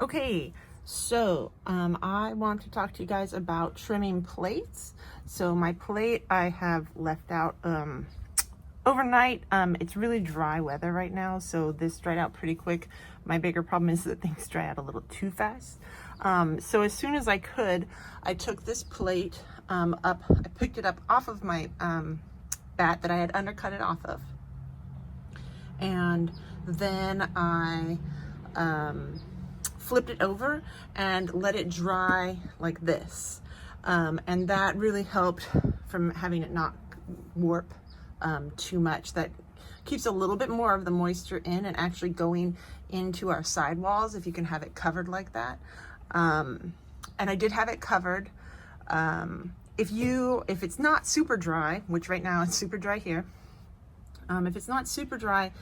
Okay, so I want to talk to you guys about trimming plates. So my plate I have left out overnight. It's really dry weather right now, so this dried out pretty quick. My bigger problem is that things dry out a little too fast. So as soon as I could, I took this plate up, I picked it up off of my bat that I had undercut it off of. And then I flipped it over and let it dry like this. And that really helped from having it not warp too much. That keeps a little bit more of the moisture in and actually going into our sidewalls if you can have it covered like that. And I did have it covered. If it's not super dry, which right now it's super dry here, if it's not super dry,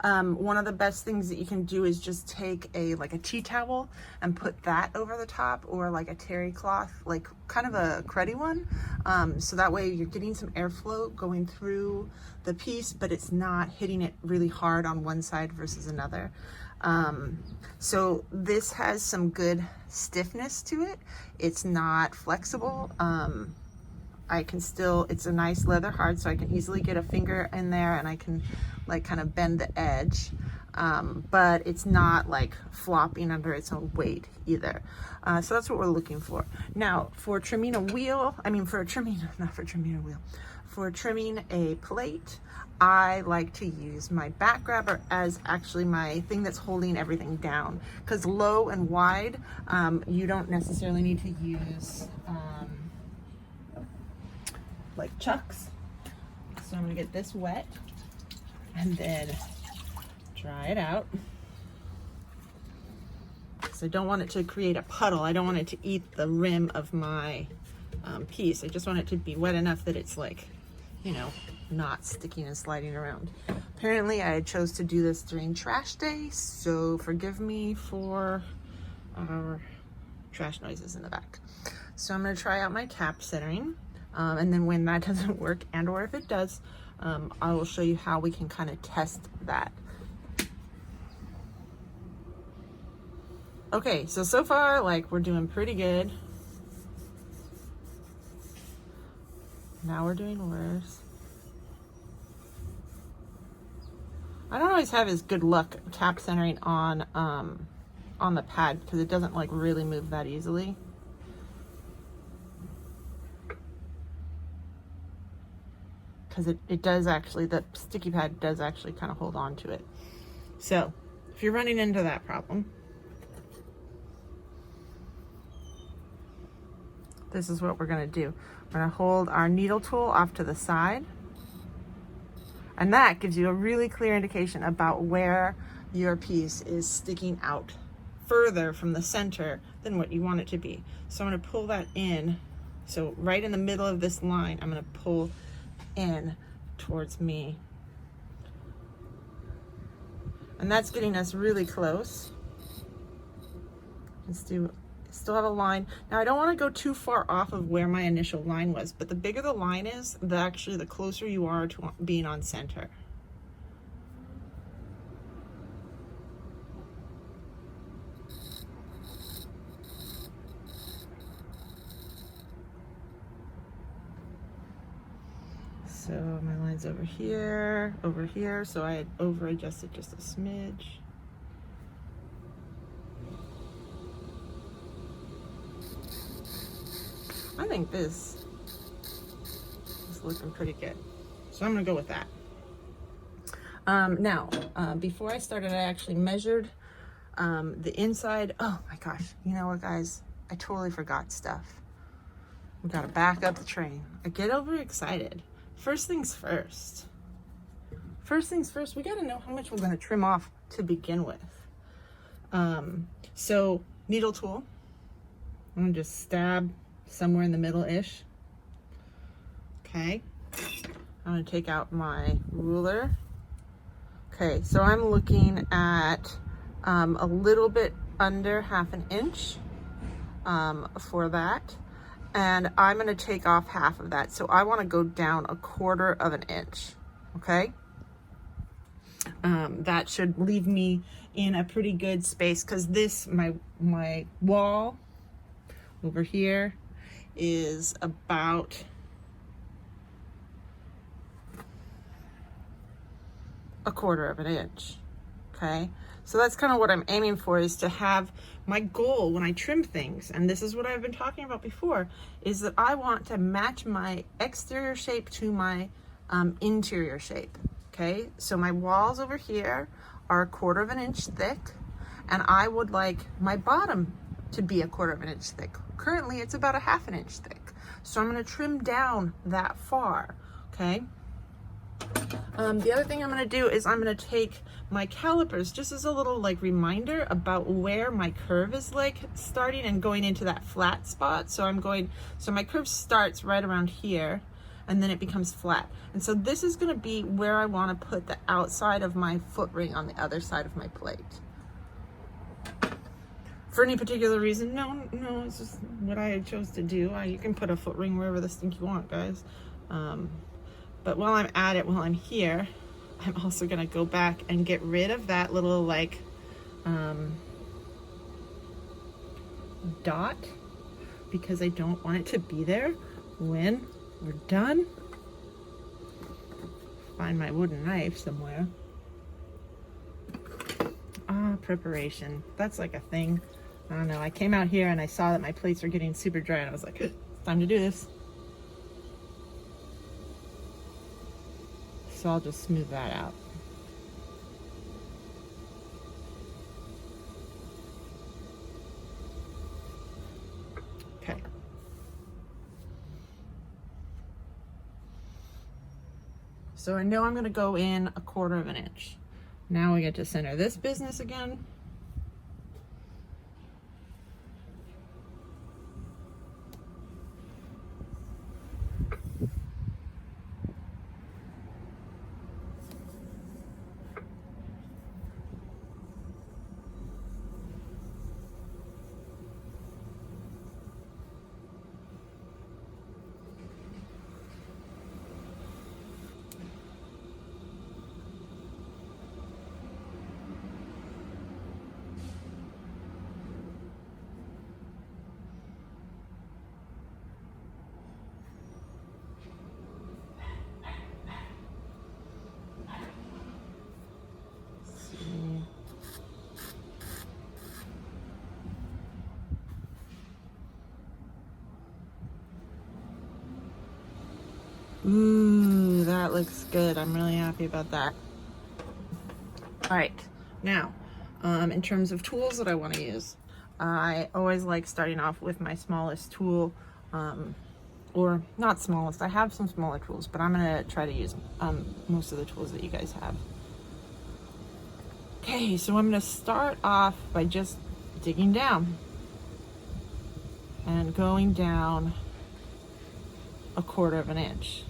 one of the best things that you can do is just take a tea towel and put that over the top, or like a terry cloth, like kind of a cruddy one. So that way you're getting some airflow going through the piece, but it's not hitting it really hard on one side versus another. So this has some good stiffness to it. It's not flexible. It's a nice leather hard, so I can easily get a finger in there and I can like kind of bend the edge. But it's not like flopping under its own weight either. So that's what we're looking for. Now for trimming a trimming a plate, I like to use my bat grabber as actually my thing that's holding everything down. Because low and wide, you don't necessarily need to use like chucks. So I'm gonna get this wet and then dry it out. So I don't want it to create a puddle. I don't want it to eat the rim of my piece. I just want it to be wet enough that it's like, you know, not sticking and sliding around. Apparently I chose to do this during trash day, so forgive me for our trash noises in the back. So I'm gonna try out my cap centering. And then when that doesn't work, and or if it does, I will show you how we can kind of test that. Okay, so far, like, we're doing pretty good. Now we're doing worse. I don't always have as good luck cap centering on the pad because it doesn't like really move that easily. Because it does actually, the sticky pad does actually kind of hold on to it. So if you're running into that problem, this is what we're gonna do. We're gonna hold our needle tool off to the side, and that gives you a really clear indication about where your piece is sticking out further from the center than what you want it to be. So I'm gonna pull that in. So right in the middle of this line, I'm gonna pull in towards me, and that's getting us really close. Still have a line. Now I don't want to go too far off of where my initial line was, but the bigger the line is, the closer you are to being on center. So my line's over here, so I had over adjusted just a smidge. I think this is looking pretty good. So I'm gonna go with that. Now, before I started, I actually measured the inside. Oh my gosh, you know what guys? I totally forgot stuff. We gotta back up the train. I get overexcited. First things first, we gotta know how much we're gonna trim off to begin with. So needle tool, I'm gonna just stab somewhere in the middle-ish. Okay, I'm gonna take out my ruler. Okay, so I'm looking at a little bit under 1/2 inch for that. And I'm gonna take off half of that. So I wanna go down 1/4 inch, okay? That should leave me in a pretty good space, because this, my wall over here is about a 1/4 of an inch. Okay, so that's kind of what I'm aiming for, is to have my goal when I trim things, and this is what I've been talking about before, is that I want to match my exterior shape to my interior shape. Okay, so my walls over here are a 1/4 of an inch thick, and I would like my bottom to be a 1/4 of an inch thick. Currently it's about a 1/2 an inch thick, so I'm going to trim down that far. Okay, the other thing I'm going to do is I'm going to take my calipers just as a little like reminder about where my curve is like starting and going into that flat spot. So my curve starts right around here, and then it becomes flat. And so this is going to be where I want to put the outside of my foot ring on the other side of my plate. For any particular reason? No, it's just what I chose to do. You can put a foot ring wherever the stink you want, guys. But while I'm at it, while I'm here, I'm also going to go back and get rid of that little like dot, because I don't want it to be there when we're done. Find my wooden knife somewhere. Preparation. That's like a thing. I don't know. I came out here and I saw that my plates were getting super dry, and I was like, it's time to do this. So I'll just smooth that out. Okay. So I know I'm going to go in a 1/4 of an inch. Now we get to center this business again. Ooh, that looks good. I'm really happy about that. All right, now, in terms of tools that I want to use, I always like starting off with my smallest tool, or not smallest. I have some smaller tools, but I'm gonna try to use most of the tools that you guys have. Okay, so I'm gonna start off by just digging down and going down a 1/4 of an inch.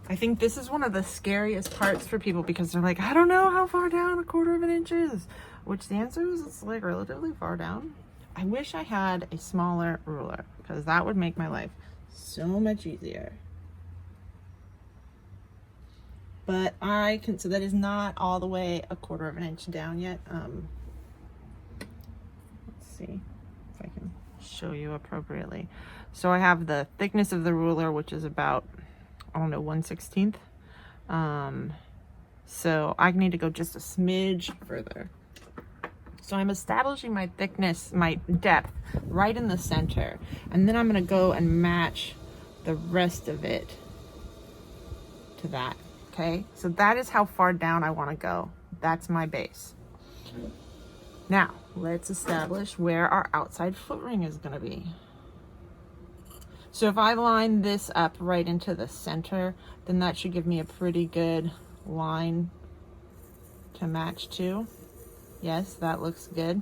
I think this is one of the scariest parts for people, because they're like, I don't know how far down a 1/4 of an inch is, which the answer is it's like relatively far down. I wish I had a smaller ruler, because that would make my life so much easier. But so that is not all the way a 1/4 of an inch down yet. Let's see if I can show you appropriately. So I have the thickness of the ruler, which is about, I don't know, 1/16. So I need to go just a smidge further. So I'm establishing my thickness, my depth, right in the center. And then I'm going to go and match the rest of it to that. Okay, so that is how far down I want to go. That's my base. Now, let's establish where our outside foot ring is going to be. So if I line this up right into the center, then that should give me a pretty good line to match to. Yes, that looks good.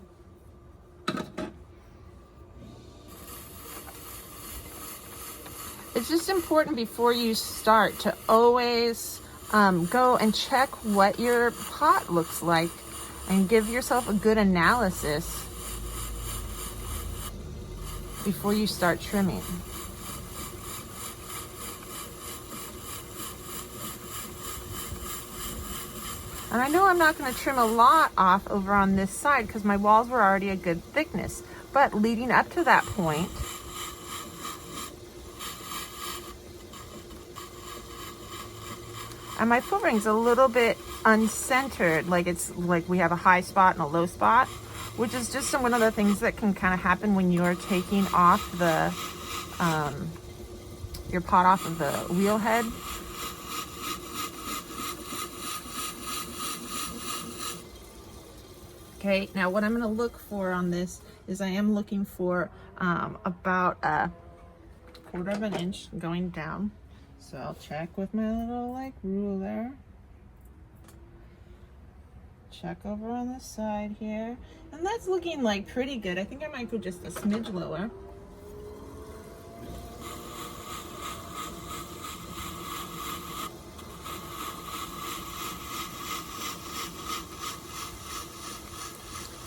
It's just important before you start to always go and check what your pot looks like and give yourself a good analysis before you start trimming. And I know I'm not going to trim a lot off over on this side because my walls were already a good thickness. But leading up to that point, and my foot ring's a little bit uncentered, like it's like we have a high spot and a low spot, which is just one of the things that can kind of happen when you're taking off the your pot off of the wheel head. Okay, now what I'm going to look for on this is I am looking for about a 1/4 of an inch going down. So I'll check with my little like ruler. Check over on the side here. And that's looking like pretty good. I think I might go just a smidge lower.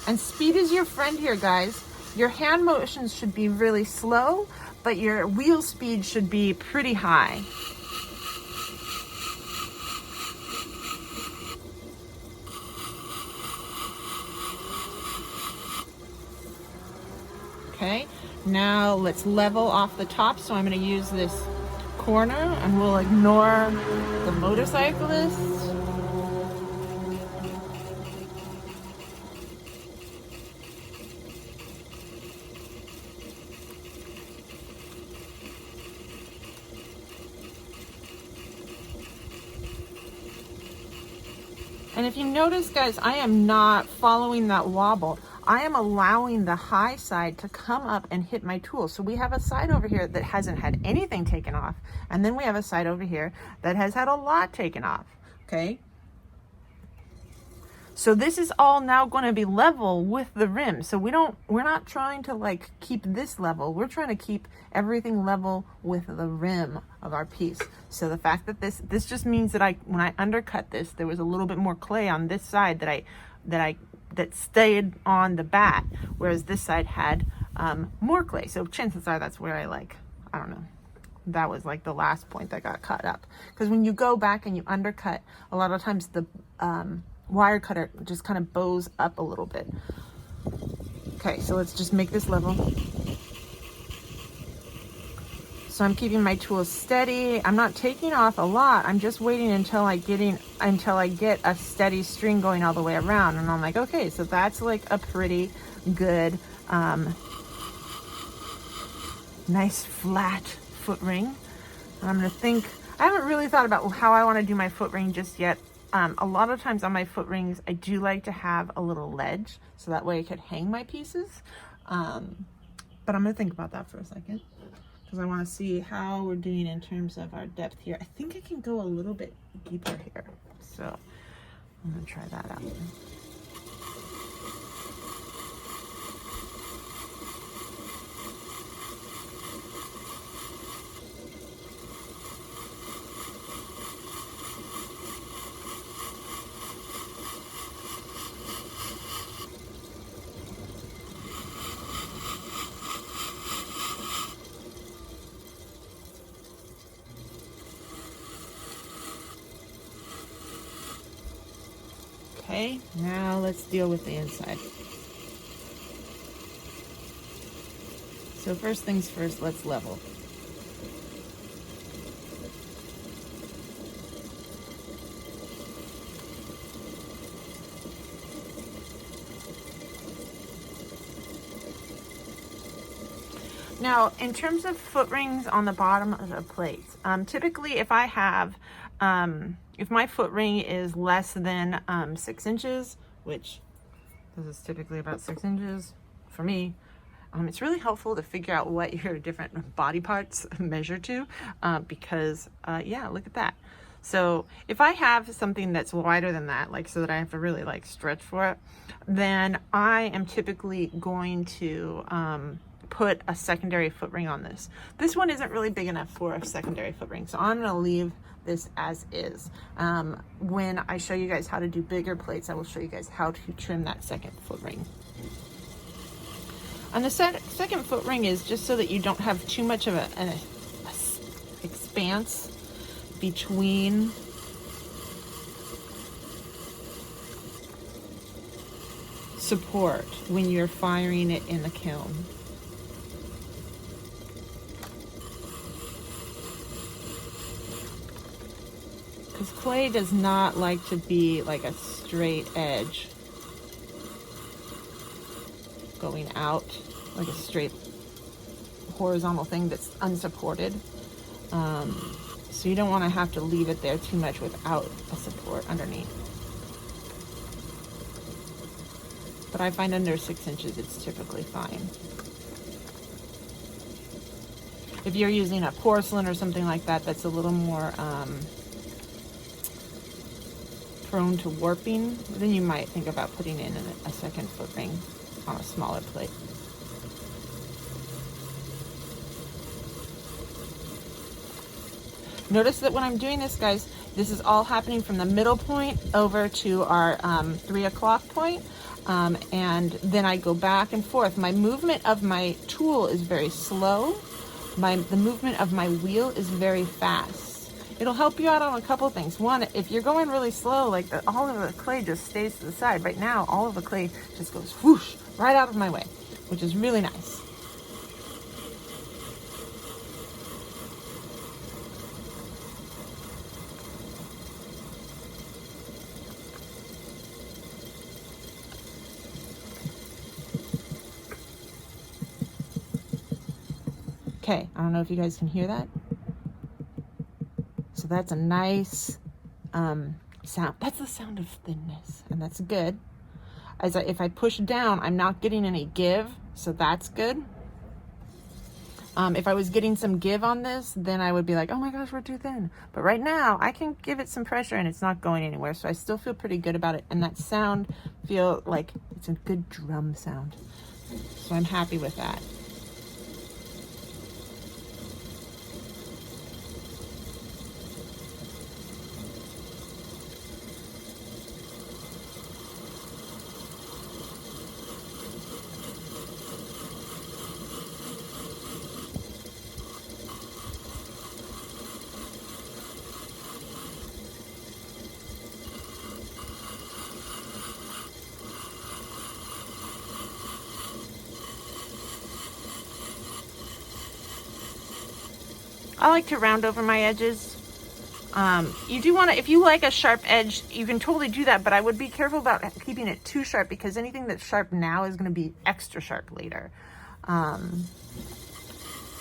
And speed is your friend here, guys. Your hand motions should be really slow, but your wheel speed should be pretty high. Okay, now let's level off the top. So I'm going to use this corner and we'll ignore the motorcyclists. And if you notice, guys, I am not following that wobble. I am allowing the high side to come up and hit my tool. So we have a side over here that hasn't had anything taken off. And then we have a side over here that has had a lot taken off, okay? So this is all now going to be level with the rim. So we're not trying to like keep this level. We're trying to keep everything level with the rim of our piece. So the fact that this just means that when I undercut this, there was a little bit more clay on this side that stayed on the bat, whereas this side had more clay. So chances are that's where I don't know. That was like the last point that got cut up. Because when you go back and you undercut, a lot of times the wire cutter just kind of bows up a little bit. Okay, so let's just make this level. So I'm keeping my tools steady. I'm not taking off a lot. I'm just waiting until I get a steady string going all the way around. And I'm like, okay, so that's like a pretty good, nice flat foot ring. And I'm gonna think, I haven't really thought about how I want to do my foot ring just yet. A lot of times on my foot rings, I do like to have a little ledge so that way I could hang my pieces. But I'm gonna think about that for a second because I want to see how we're doing in terms of our depth here. I think I can go a little bit deeper here. So I'm gonna try that out. Okay, now let's deal with the inside. So first things first, let's level. Now, in terms of foot rings on the bottom of the plates, typically if I have, if my foot ring is less than 6 inches, which this is typically about 6 inches for me, it's really helpful to figure out what your different body parts measure to, because yeah, look at that. So if I have something that's wider than that, like so that I have to really like stretch for it, then I am typically going to put a secondary foot ring on this. This one isn't really big enough for a secondary foot ring, so I'm going to leave this as is. When I show you guys how to do bigger plates, I will show you guys how to trim that second foot ring. And the second foot ring is just so that you don't have too much of an expanse between support when you're firing it in the kiln. Because clay does not like to be like a straight edge going out, like a straight horizontal thing that's unsupported. So you don't want to have to leave it there too much without a support underneath. But I find under 6 inches it's typically fine. If you're using a porcelain or something like that, that's a little more prone to warping, then you might think about putting in a second foot ring on a smaller plate. Notice that when I'm doing this, guys, this is all happening from the middle point over to our 3 o'clock point, and then I go back and forth. My movement of my tool is very slow. The movement of my wheel is very fast. It'll help you out on a couple things. One, if you're going really slow, like all of the clay just stays to the side. Right now, all of the clay just goes whoosh right out of my way, which is really nice. Okay, I don't know if you guys can hear that. So that's a nice sound. That's the sound of thinness, and that's good. If I push down, I'm not getting any give, so that's good. If I was getting some give on this, then I would be like, oh my gosh, we're too thin. But right now, I can give it some pressure and it's not going anywhere, so I still feel pretty good about it. And that sound, feel like it's a good drum sound. So I'm happy with that. I like to round over my edges. You do want to, if you like a sharp edge, you can totally do that, but I would be careful about keeping it too sharp, because anything that's sharp now is going to be extra sharp later.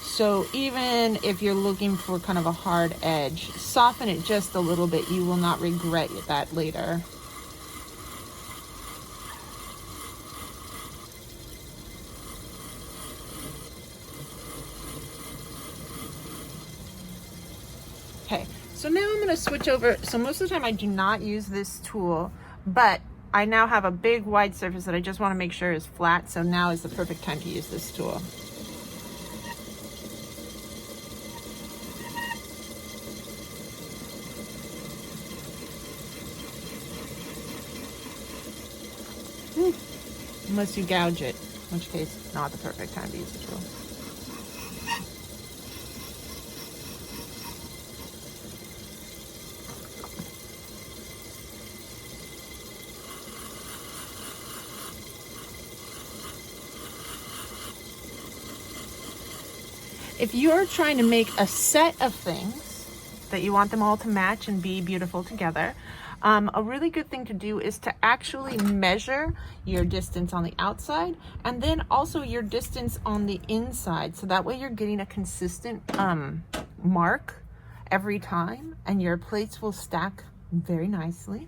So even if you're looking for kind of a hard edge, soften it just a little bit. You will not regret that later. Okay, so now I'm going to switch over. So most of the time I do not use this tool, but I now have a big wide surface that I just want to make sure is flat. So now is the perfect time to use this tool. Unless you gouge it, in which case not the perfect time to use the tool. If you're trying to make a set of things that you want them all to match and be beautiful together, a really good thing to do is to actually measure your distance on the outside and then also your distance on the inside. So that way you're getting a consistent mark every time, and your plates will stack very nicely.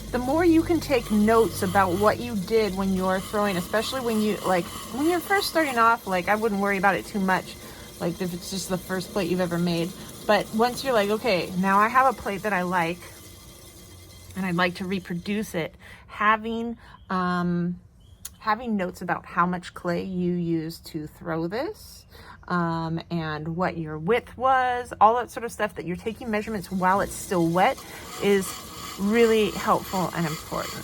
The more you can take notes about what you did when you're throwing, especially when you're first starting off, like I wouldn't worry about it too much, like if it's just the first plate you've ever made. But once you're like, okay, now I have a plate that I like and I'd like to reproduce it, having notes about how much clay you used to throw this, and what your width was, all that sort of stuff, that you're taking measurements while it's still wet, is really helpful and important.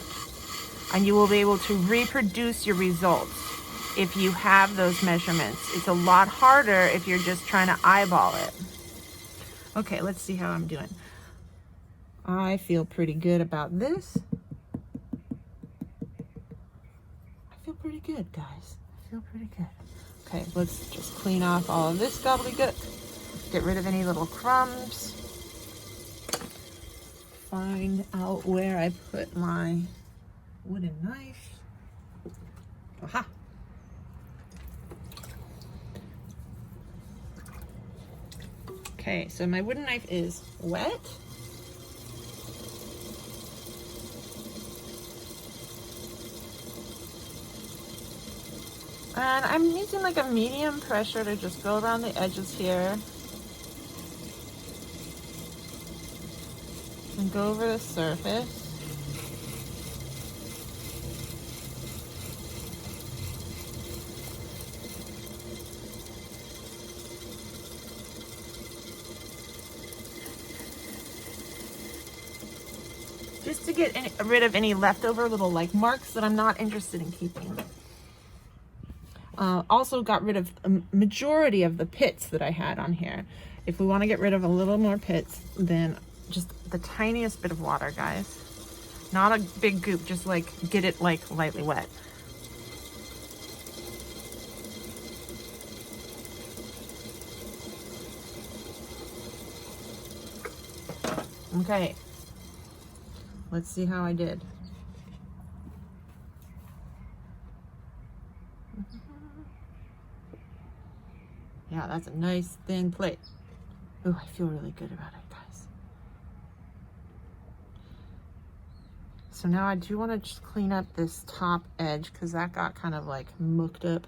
And you will be able to reproduce your results if you have those measurements. It's a lot harder if you're just trying to eyeball it. Okay, let's see how I'm doing. I feel pretty good about this. I feel pretty good, guys. I feel pretty good. Okay, let's just clean off all of this gobbledygook. Get rid of any little crumbs. Find out where I put my wooden knife. Aha! Okay, so my wooden knife is wet. And I'm using like a medium pressure to just go around the edges here. And go over the surface. Just to get rid of any leftover little like marks that I'm not interested in keeping. Also got rid of a majority of the pits that I had on here. If we want to get rid of a little more pits, then just the tiniest bit of water, guys. Not a big goop, just like get it like lightly wet. Okay, let's see how I did. Yeah, that's a nice thin plate. Ooh, I feel really good about it, guys. So now I do want to just clean up this top edge because that got kind of like mucked up.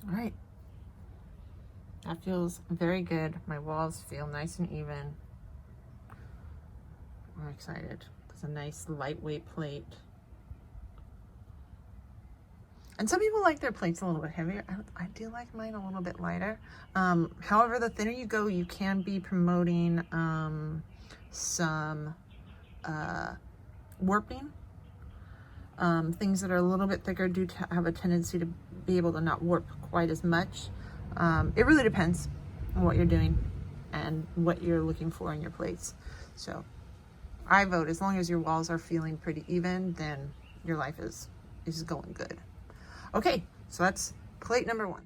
All right, that feels very good. My walls feel nice and even. I'm excited. It's a nice lightweight plate. And some people like their plates a little bit heavier. I do like mine a little bit lighter. However, the thinner you go, you can be promoting some warping. Things that are a little bit thicker do have a tendency to be able to not warp quite as much. It really depends on what you're doing and what you're looking for in your plates. So I vote as long as your walls are feeling pretty even, then your life is going good. Okay, so that's plate number 1.